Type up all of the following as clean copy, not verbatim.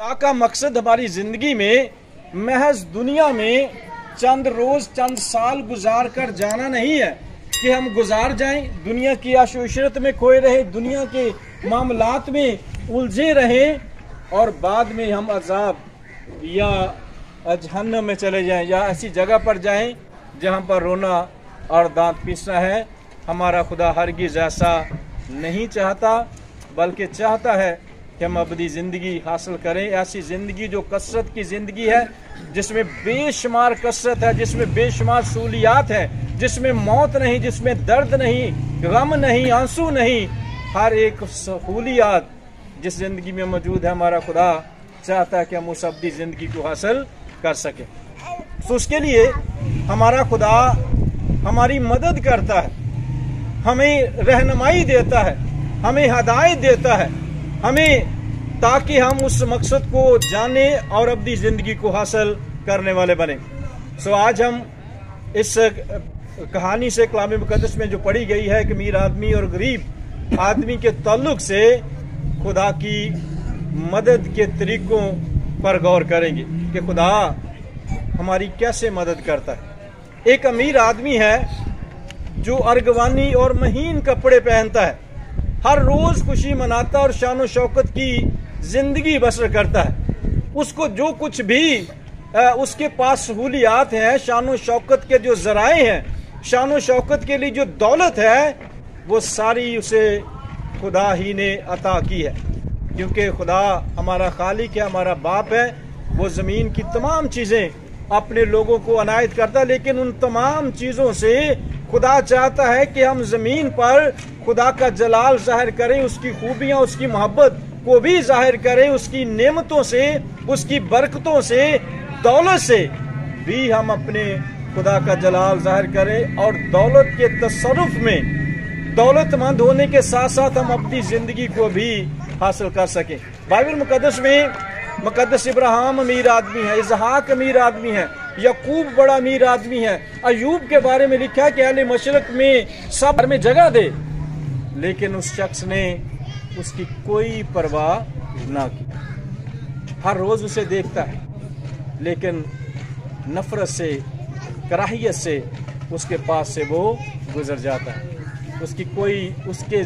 का मकसद हमारी जिंदगी में महज दुनिया में चंद रोज चंद साल गुजार कर जाना नहीं है कि हम गुजार जाएं, दुनिया की आशो-इशरत में खोए रहे, दुनिया के मामलात में उलझे रहें और बाद में हम अजाब या जहन्नम में चले जाएं या ऐसी जगह पर जाएं जहां पर रोना और दांत पीसना है। हमारा खुदा हरगिज़ ऐसा नहीं चाहता, बल्कि चाहता है कि हम अबदी ज़िंदगी हासिल करें, ऐसी ज़िंदगी जो कसरत की ज़िंदगी है, जिसमें बेशुमार कसरत है, जिसमें बेशुमार सहूलियात है, जिसमें मौत नहीं, जिसमें दर्द नहीं, गम नहीं, आंसू नहीं, हर एक सहूलियात जिस ज़िंदगी में मौजूद है। हमारा खुदा चाहता है कि हम उस अबदी ज़िंदगी को हासिल कर सकें। तो उसके लिए हमारा खुदा हमारी मदद करता है, हमें रहनुमाई देता है, हमें हदायत देता है, हमें ताकि हम उस मकसद को जाने और अपनी जिंदगी को हासिल करने वाले बने। सो आज हम इस कहानी से कलाम मुकद्दस में जो पढ़ी गई है कि अमीर आदमी और गरीब आदमी के ताल्लुक से खुदा की मदद के तरीकों पर गौर करेंगे कि खुदा हमारी कैसे मदद करता है। एक अमीर आदमी है जो अर्गवानी और महीन कपड़े पहनता है, हर रोज खुशी मनाता और शान शौकत की जिंदगी बसर करता है। उसको जो कुछ भी उसके पास सहूलियात हैं, शान शौकत के जो जराए हैं, शान शौकत के लिए जो दौलत है, वो सारी उसे खुदा ही ने अता की है। क्योंकि खुदा हमारा खालिक है, हमारा बाप है। वो ज़मीन की तमाम चीज़ें अपने लोगों को अनायत करता है, लेकिन उन तमाम चीज़ों से खुदा चाहता है कि हम ज़मीन पर खुदा का जलाल जाहिर करें, उसकी खूबियाँ, उसकी मोहब्बत को भी जाहिर करें, उसकी नेमतों से, उसकी बरकतों से, दौलत से भी हम अपने खुदा का जलाल जाहिर करें और दौलत के तसर्रुफ में दौलतमंद होने के साथ साथ हम अपनी ज़िंदगी को भी हासिल कर सकें। बाइबल मुकद्दस में मुकद्दस इब्राहिम अमीर आदमी है, इसहाक अमीर आदमी है, यकूब बड़ा अमीर आदमी है। अयूब के बारे में लिखा कि अहले मशरक में सब में जगह दे, लेकिन उस शख्स ने उसकी कोई परवाह ना की। हर रोज उसे देखता है, लेकिन नफरत से, कराहियत से उसके पास से वो गुजर जाता है। उसके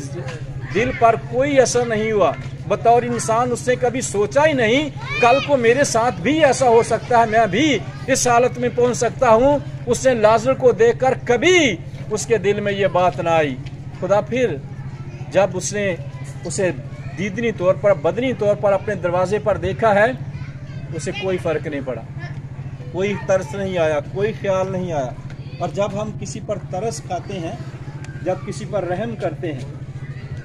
दिल पर कोई असर नहीं हुआ। बतौर इंसान उसने कभी सोचा ही नहीं कल को मेरे साथ भी ऐसा हो सकता है, मैं भी इस हालत में पहुंच सकता हूं। उसने लाजर को देखकर कभी उसके दिल में ये बात ना आई। खुदा फिर जब उसने उसे दीदनी तौर पर, बदनी तौर पर अपने दरवाजे पर देखा है, उसे कोई फर्क नहीं पड़ा, कोई तरस नहीं आया, कोई ख्याल नहीं आया। और जब हम किसी पर तरस खाते हैं, जब किसी पर रहम करते हैं,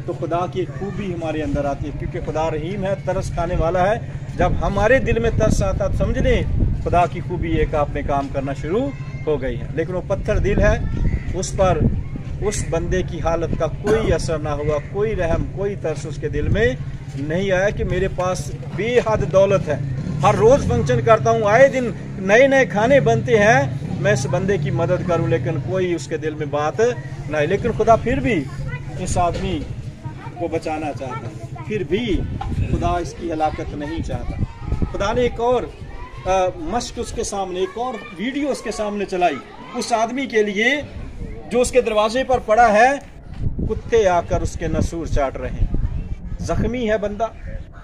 तो खुदा की खूबी हमारे अंदर आती है, क्योंकि खुदा रहीम है, तरस खाने वाला है। जब हमारे दिल में तरस आता तो समझ लें खुदा की खूबी एक आपने काम करना शुरू हो गई है। लेकिन वो पत्थर दिल है, उस पर उस बंदे की हालत का कोई असर ना हुआ, कोई रहम, कोई तरस उसके दिल में नहीं आया कि मेरे पास बेहद दौलत है, हर रोज़ फंक्शन करता हूँ, आए दिन नए नए खाने बनते हैं, मैं इस बंदे की मदद करूँ। लेकिन कोई उसके दिल में बात नहीं। लेकिन खुदा फिर भी इस आदमी को बचाना चाहता है, फिर भी खुदा इसकी हलाकत नहीं चाहता। खुदा ने एक और मश्क उसके सामने, एक और वीडियो उसके सामने चलाई उस आदमी के लिए जो उसके दरवाजे पर पड़ा है। कुत्ते आकर उसके नसूर चाट रहे हैं। जख्मी है बंदा,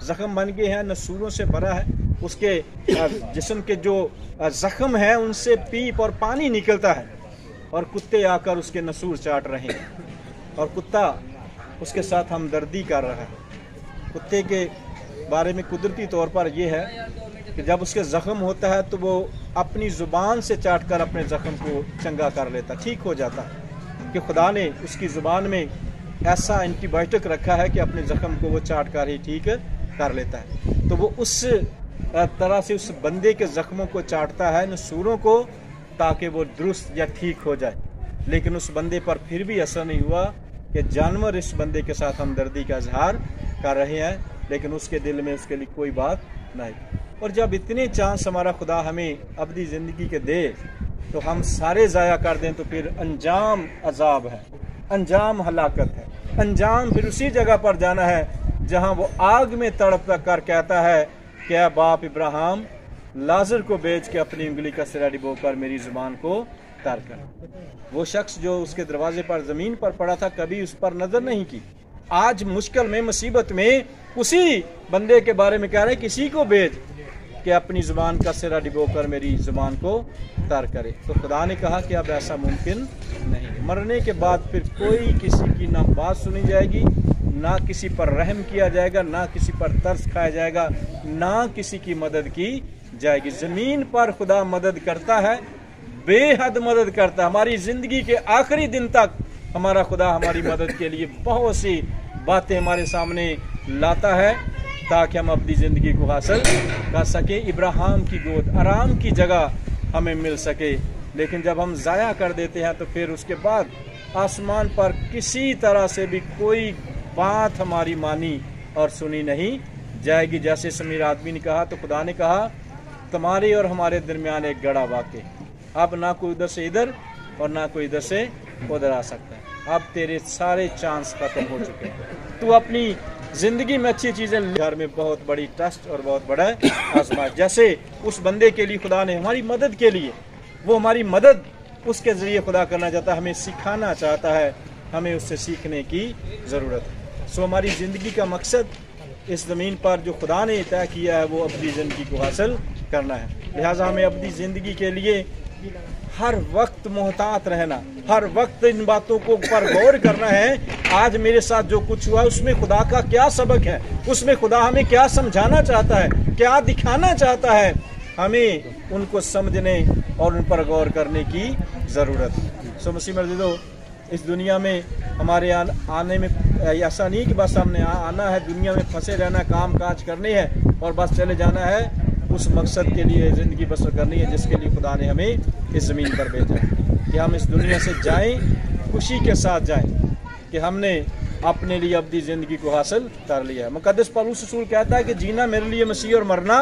जख्म बन गए हैं, नसूरों से भरा है, उसके जिस्म के जो जख्म है उनसे पीप और पानी निकलता है, और कुत्ते आकर उसके नसूर चाट रहे हैं। और कुत्ता उसके साथ हमदर्दी कर रहा है। कुत्ते के बारे में कुदरती तौर पर यह है कि जब उसके ज़ख्म होता है तो वो अपनी ज़ुबान से चाट कर अपने ज़ख्म को चंगा कर लेता, ठीक हो जाता है। कि खुदा ने उसकी ज़ुबान में ऐसा एंटीबायोटिक रखा है कि अपने ज़ख्म को वो चाट कर ही ठीक कर लेता है। तो वो उस तरह से उस बंदे के ज़ख्मों को चाटता है, नसूरों को, ताकि वो दुरुस्त या ठीक हो जाए। लेकिन उस बंदे पर फिर भी असर नहीं हुआ कि जानवर इस बंदे के साथ हमदर्दी का इजहार कर रहे हैं, लेकिन उसके दिल में उसके लिए कोई बात नहीं। और जब इतने चांस हमारा खुदा हमें अबदी ज़िंदगी के दे तो हम सारे ज़ाया कर दें, तो फिर अंजाम अजाब है, अंजाम हलाकत है, अंजाम फिर उसी जगह पर जाना है जहां वो आग में तड़प कर कहता है क्या बाप इब्राहिम लाजर को बेच के अपनी उंगली का सिरा डिबोकर मेरी जुबान को तर कर। वो शख्स जो उसके दरवाजे पर जमीन पर पड़ा था कभी उस पर नजर नहीं की। आज मुश्किल में मुसीबत में उसी बंदे के बारे में कह रहे किसी को बेच कि अपनी जुबान का सिरा डिबोकर मेरी जुबान को तर करे। तो खुदा ने कहा कि अब ऐसा मुमकिन नहीं। मरने के बाद फिर कोई किसी की ना बात सुनी जाएगी, ना किसी पर रहम किया जाएगा, ना किसी पर तरस खाया जाएगा, ना किसी की मदद की जाएगी। जमीन पर खुदा मदद करता है, बेहद मदद करता है। हमारी जिंदगी के आखिरी दिन तक हमारा खुदा हमारी मदद के लिए बहुत सी बातें हमारे सामने लाता है ताकि हम अपनी जिंदगी को हासिल कर सके। इब्राहिम की गोद आराम की जगह हमें मिल सके, लेकिन जब हम जाया कर देते हैं तो फिर उसके बाद आसमान पर किसी तरह से भी कोई बात हमारी मानी और सुनी नहीं जाएगी। जैसे समीर आदमी ने कहा तो खुदा ने कहा तुम्हारे और हमारे दरमियान एक गड़ा वाक़, अब ना कोई उधर से इधर और ना कोई इधर से उधर आ सकता है। अब तेरे सारे चांस खत्म हो चुके हैं। तू अपनी जिंदगी में अच्छी चीजें, घर में बहुत बड़ी टेस्ट और बहुत बड़ा आजमाइश। जैसे उस बंदे के लिए खुदा ने हमारी मदद के लिए, वो हमारी मदद उसके जरिए खुदा करना चाहता है, हमें सिखाना चाहता है, हमें उससे सीखने की जरूरत है। सो हमारी जिंदगी का मकसद इस जमीन पर जो खुदा ने तय किया है वो अपनी जिंदगी को हासिल करना है। लिहाजा हमें अपनी जिंदगी के लिए हर वक्त मोहतात रहना, हर वक्त इन बातों को पर गौर करना है। आज मेरे साथ जो कुछ हुआ उसमें खुदा का क्या सबक है, उसमें खुदा हमें क्या समझाना चाहता है, क्या दिखाना चाहता है, हमें उनको समझने और उन पर गौर करने की ज़रूरत है। सो मसीह मर्जिदो, इस दुनिया में हमारे आने में ऐसा नहीं कि बस हमने आना है, दुनिया में फंसे रहना, काम काज करने हैं और बस चले जाना है। उस मकसद के लिए ज़िंदगी बसर करनी है जिसके लिए खुदा ने हमें इस ज़मीन पर भेजा कि हम इस दुनिया से जाएं, खुशी के साथ जाएं कि हमने अपने लिए अपनी ज़िंदगी को हासिल कर लिया है। मुकद्दस पौलुस रसूल कहता है कि जीना मेरे लिए मसीह और मरना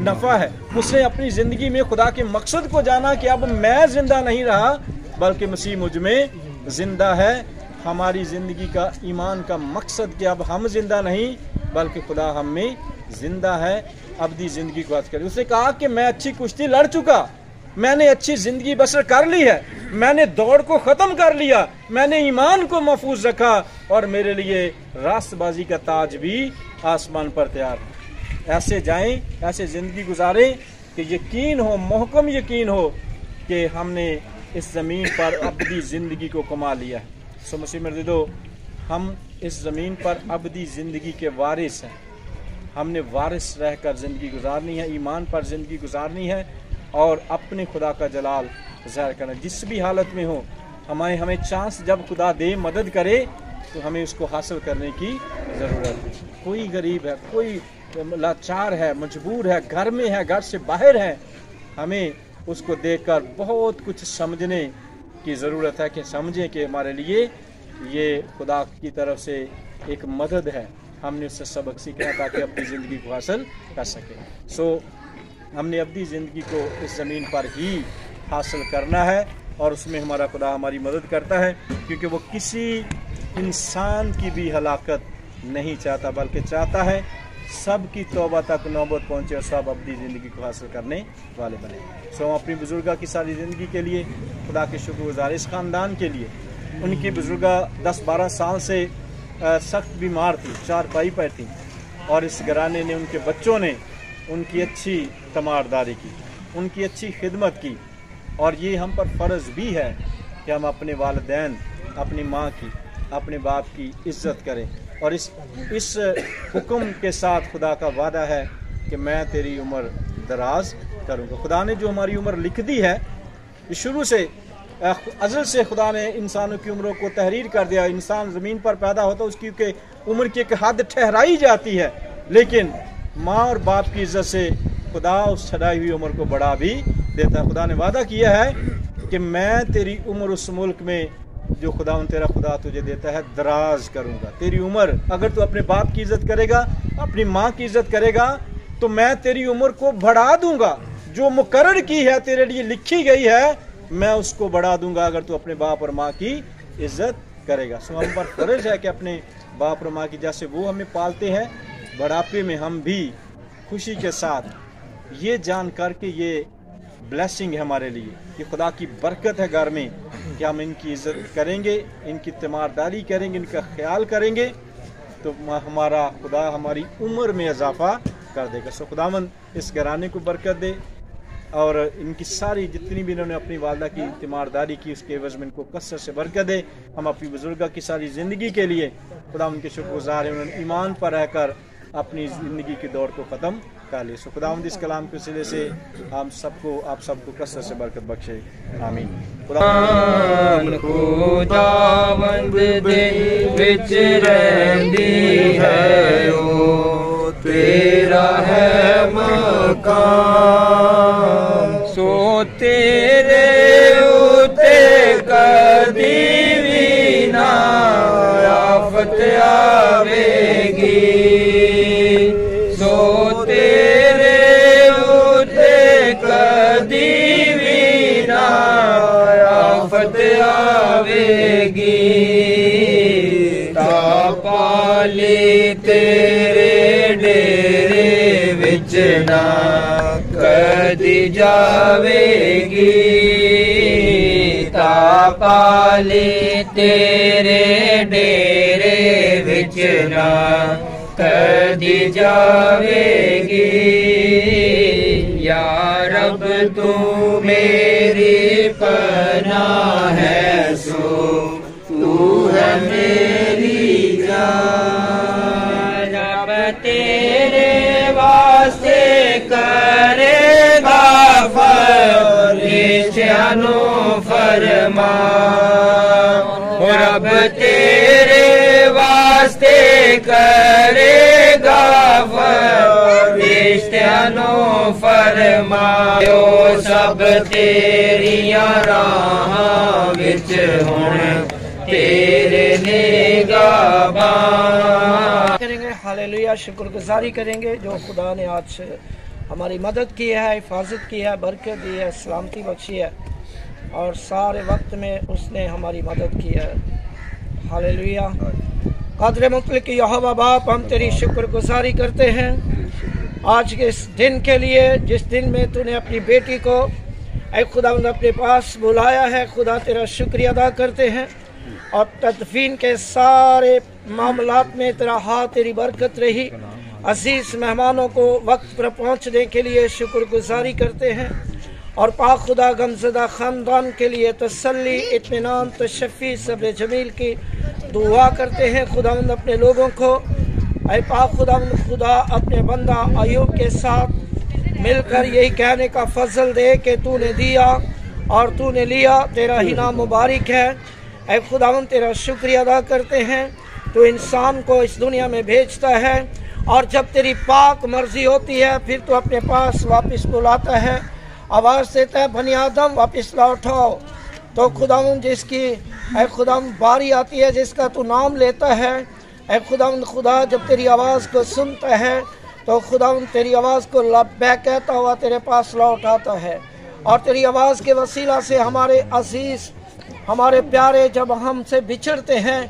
नफ़ा है। उसने अपनी ज़िंदगी में खुदा के मकसद को जाना कि अब मैं ज़िंदा नहीं रहा बल्कि मसीह मुझ में ज़िंदा है। हमारी ज़िंदगी का ईमान का मकसद कि अब हम ज़िंदा नहीं बल्कि खुदा हम में ज़िंदा है, अपनी ज़िंदगी को हासिल करें। उसने कहा कि मैं अच्छी कुश्ती लड़ चुका, मैंने अच्छी ज़िंदगी बसर कर ली है, मैंने दौड़ को ख़त्म कर लिया, मैंने ईमान को महफूज रखा और मेरे लिए रास्तबाजी का ताज भी आसमान पर तैयार है। ऐसे जाएं, ऐसे ज़िंदगी गुजारें कि यकीन हो, महकम यकीन हो कि हमने इस ज़मीन पर अपनी ज़िंदगी को कमा लिया है। सो मसीह मर्जिदो, हम इस ज़मीन पर अपनी ज़िंदगी के वारिस हैं। हमने वारिस रहकर ज़िंदगी गुजारनी है, ईमान पर ज़िंदगी गुजारनी है और अपने खुदा का जलाल ज़ाहिर करना। जिस भी हालत में हो, हमें चांस जब खुदा दे, मदद करे तो हमें उसको हासिल करने की ज़रूरत है। कोई गरीब है, कोई लाचार है, मजबूर है, घर में है, घर से बाहर है, हमें उसको देखकर बहुत कुछ समझने की ज़रूरत है कि समझें कि हमारे लिए ये खुदा की तरफ से एक मदद है। हमने उससे सबक सीखना है ताकि अपनी ज़िंदगी को हासिल कर सके। सो हमने अपनी ज़िंदगी को इस ज़मीन पर ही हासिल करना है और उसमें हमारा खुदा हमारी मदद करता है, क्योंकि वो किसी इंसान की भी हलाकत नहीं चाहता बल्कि चाहता है सब की तौबा तक नौबत पहुँचे और सब अपनी ज़िंदगी को हासिल करने वाले बने। सो हम अपनी बुजुर्गा की सारी ज़िंदगी के लिए खुदा के शुक्रगुज़ार, इस ख़ानदान के लिए। उनकी बुजुर्गा 10-12 साल से सख्त बीमार थी, 4 पाई पर थी और इस घराने ने, उनके बच्चों ने उनकी अच्छी तमारदारी की, उनकी अच्छी खिदमत की और ये हम पर फ़र्ज़ भी है कि हम अपने वालिदैन, अपनी माँ की, अपने बाप की इज़्ज़त करें। और इस हुक्म के साथ खुदा का वादा है कि मैं तेरी उम्र दराज करूँगा। खुदा ने जो हमारी उम्र लिख दी है, शुरू से अज़ल से खुदा ने इंसानों की उम्रों को तहरीर कर दिया। इंसान ज़मीन पर पैदा होता है, उसकी के उम्र की एक हद ठहराई जाती है, लेकिन माँ और बाप की इज़्ज़त से खुदा उस ठहराई हुई उम्र को बढ़ा भी देता है। खुदा ने वादा किया है कि मैं तेरी उम्र उस मुल्क में जो खुदा तेरा खुदा तुझे देता है दराज करूँगा। तेरी उम्र, अगर तू अपने बाप की इज़्ज़त करेगा, अपनी माँ की इज़्ज़त करेगा, तो मैं तेरी उम्र को बढ़ा दूंगा। जो मुकर्रर की है, तेरे लिए लिखी गई है, मैं उसको बढ़ा दूंगा अगर तू अपने बाप और माँ की इज़्ज़त करेगा। सो हम पर फर्ज है कि अपने बाप और माँ की, जैसे वो हमें पालते हैं, बुढ़ापे में हम भी खुशी के साथ ये जान कर के ये ब्लेसिंग है हमारे लिए, कि खुदा की बरकत है घर में, कि हम इनकी इज्जत करेंगे, इनकी तीमारदारी करेंगे, इनका ख्याल करेंगे, तो हमारा खुदा हमारी उम्र में इजाफा कर देगा। सो खुदावंद इस घराने को बरकत दे, और इनकी सारी जितनी भी इन्होंने अपनी वालदा की तीमारदारी की उसके एवज में इनको कसरत से बरकत दे। हम अपनी बुजुर्गा की सारी ज़िंदगी के लिए खुदा उनके शुक्रगुजार हैं, उन्होंने ईमान पर रहकर अपनी ज़िंदगी की दौड़ को ख़त्म कर ली। सो खुदावंद इस कलाम के वसीले से हम सबको आप सबको कसरत से बरकत बख्शे, आमीन। खुदावंद दिल विच रहंदी है, ओ तेरा है मकान, सो तेरे उते कदी भी ना आफत आवेगी, सो तेरे उते कदी भी ना आफत आवेगी, तापाली तेरे डेरे विच ना कदी जावेगी, तापाली तेरे डेरे विच ना कदी जावेगी, या रब तू मेरी पनाह है, सो तू है मेरी जान, रब तेरे वास्ते करेगा फरिश्तियानो फरमा, रब तेरे वास्ते करेगा फरिश्तियानो फरमायो, सब तेरियां राहां विच हुण तेरे निगाहां करेंगे। हालेलुया, शुक्रगुजारी करेंगे जो खुदा ने आज हमारी मदद की है, हिफाजत की है, बरकत दी है, सलामती बख्शी है, और सारे वक्त में उसने हमारी मदद की है। हालेलुया। कादर मुतलक यहोवा बाप, हम तेरी शुक्रगुजारी करते हैं आज के इस दिन के लिए, जिस दिन में तूने अपनी बेटी को ऐ खुदावंद अपने पास बुलाया है। खुदा तेरा शुक्रिया अदा करते हैं, और तदफीन के सारे मामलात में तेरा हाथ, तेरी बरकत रही। अजीज़ मेहमानों को वक्त पर पहुंचने के लिए शुक्रगुजारी करते हैं, और पाक खुदा गमज़दा ख़ानदान के लिए तसल्ली, इत्मीनान, तशफ़ी, सब्र जमील की दुआ करते हैं। खुदावंद अपने लोगों को ऐ पाक खुदावंद खुदा अपने बंदा अयूब के साथ मिलकर यही कहने का फजल दे कि तूने दिया और तूने लिया, तेरा ही नाम मुबारक है। ऐ खुदावंद तेरा शुक्रिया अदा करते हैं, तो इंसान को इस दुनिया में भेजता है, और जब तेरी पाक मर्जी होती है फिर तो अपने पास वापस बुलाता है, आवाज़ देता है बनी आदम वापस लौटाओ। तो खुदावंद जिसकी ऐ खुदावंद बारी आती है, जिसका तू नाम लेता है, ऐ खुदावंद खुदा जब तेरी आवाज़ को सुनता है तो खुदावंद तेरी आवाज़ को लब्बैक कहता हुआ तेरे पास लौट आता है, और तेरी आवाज़ के वसीला से हमारे अजीज़, हमारे प्यारे जब हमसे बिछड़ते हैं,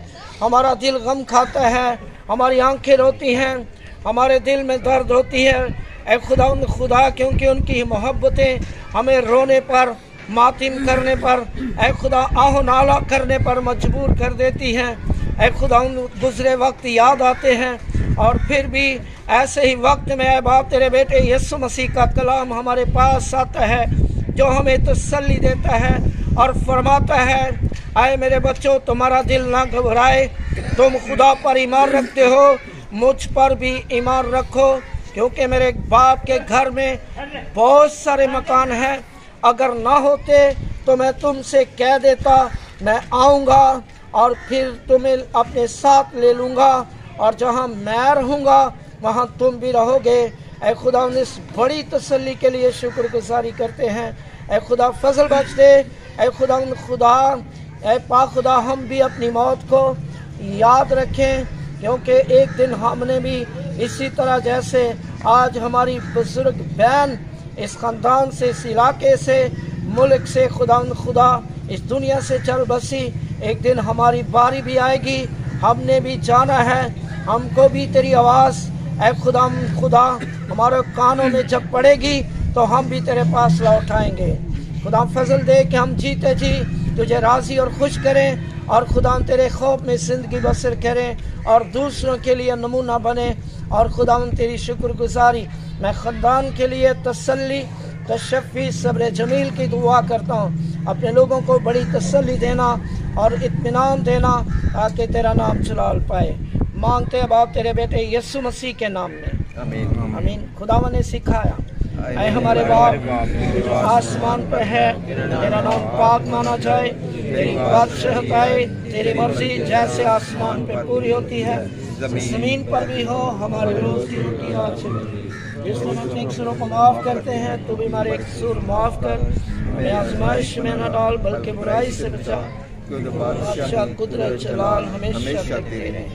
हमारा दिल गम खाता है, हमारी आंखें रोती हैं, हमारे दिल में दर्द होती है। ऐ खुदावंद खुदा क्योंकि उनकी मोहब्बतें हमें रोने पर, मातिम करने पर, ऐ खुदा आहो नाला करने पर मजबूर कर देती हैं। ऐ खुदावंद गुजरे वक्त याद आते हैं, और फिर भी ऐसे ही वक्त में ऐ बाप तेरे बेटे यीशु मसीह का कलाम हमारे पास आता है, जो हमें तसल्ली देता है और फरमाता है, आए मेरे बच्चों तुम्हारा दिल ना घबराए, तुम खुदा पर ईमान रखते हो, मुझ पर भी ईमान रखो, क्योंकि मेरे बाप के घर में बहुत सारे मकान हैं, अगर ना होते तो मैं तुमसे कह देता मैं आऊँगा और फिर तुम्हें अपने साथ ले लूँगा, और जहाँ मैं रहूँगा वहाँ तुम भी रहोगे। ऐ खुदा इस बड़ी तसल्ली के लिए शुक्रगुजारी करते हैं। ऐ खुदा फजल बख्श दे, ऐ खुदा ऐ पाक खुदा हम भी अपनी मौत को याद रखें, क्योंकि एक दिन हमने भी इसी तरह जैसे आज हमारी बुजुर्ग बहन इस ख़ानदान से, इस इलाके से, मुल्क से खुदा इस दुनिया से चल बसी, एक दिन हमारी बारी भी आएगी, हमने भी जाना है, हमको भी तेरी आवाज़ ऐ खुदा हमारे कानों में जब पड़ेगी तो हम भी तेरे पास लौट आएंगे। खुदा फजल दे कि हम जीते जी तुझे राज़ी और खुश करें और खुदा तेरे खौफ में ज़िंदगी बसर करें और दूसरों के लिए नमूना बने। और खुदा तेरी शुक्रगुजारी मैं ख़ानदान के लिए तसल्ली तशफ़ी सब्र जमील की दुआ करता हूँ। अपने लोगों को बड़ी तसल्ली देना और इत्मीनान देना ताकि तेरा नाम जलाल पाए। मांगते हैं बाप तेरे बेटे यीशु मसीह के नाम में, आमीन आमीन। खुदावन ने सिखाया ऐ हमारे बाप जो आसमान पर है, तेरा नाम पाक माना जाए, तेरी बादशाहत आए, तेरी मर्जी जैसे आसमान पर पूरी होती है ज़मीन पर भी हो। हमारे रोज़ की रोटी आज जिस दिन अपने कसूरों को माफ़ करते हैं तो भी हमारे कसूर माफ़ कर, हमें आजमाइश में न डाल बल्कि बुराई से बचा। बादशाह कुदरत जलाल हमेशा तेरे हैं।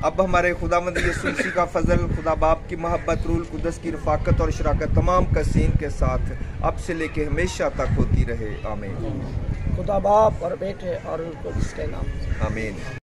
अब हमारे खुदावंद यीशु मसीह का फजल, खुदा बाप की मोहब्बत, रूल कुदस की रफ़ाकत और शराकत तमाम कसीन के साथ अब से लेके हमेशा तक होती रहे, आमीन। खुदा बाप और बेटे और रूल कुदस के नाम, आमीन।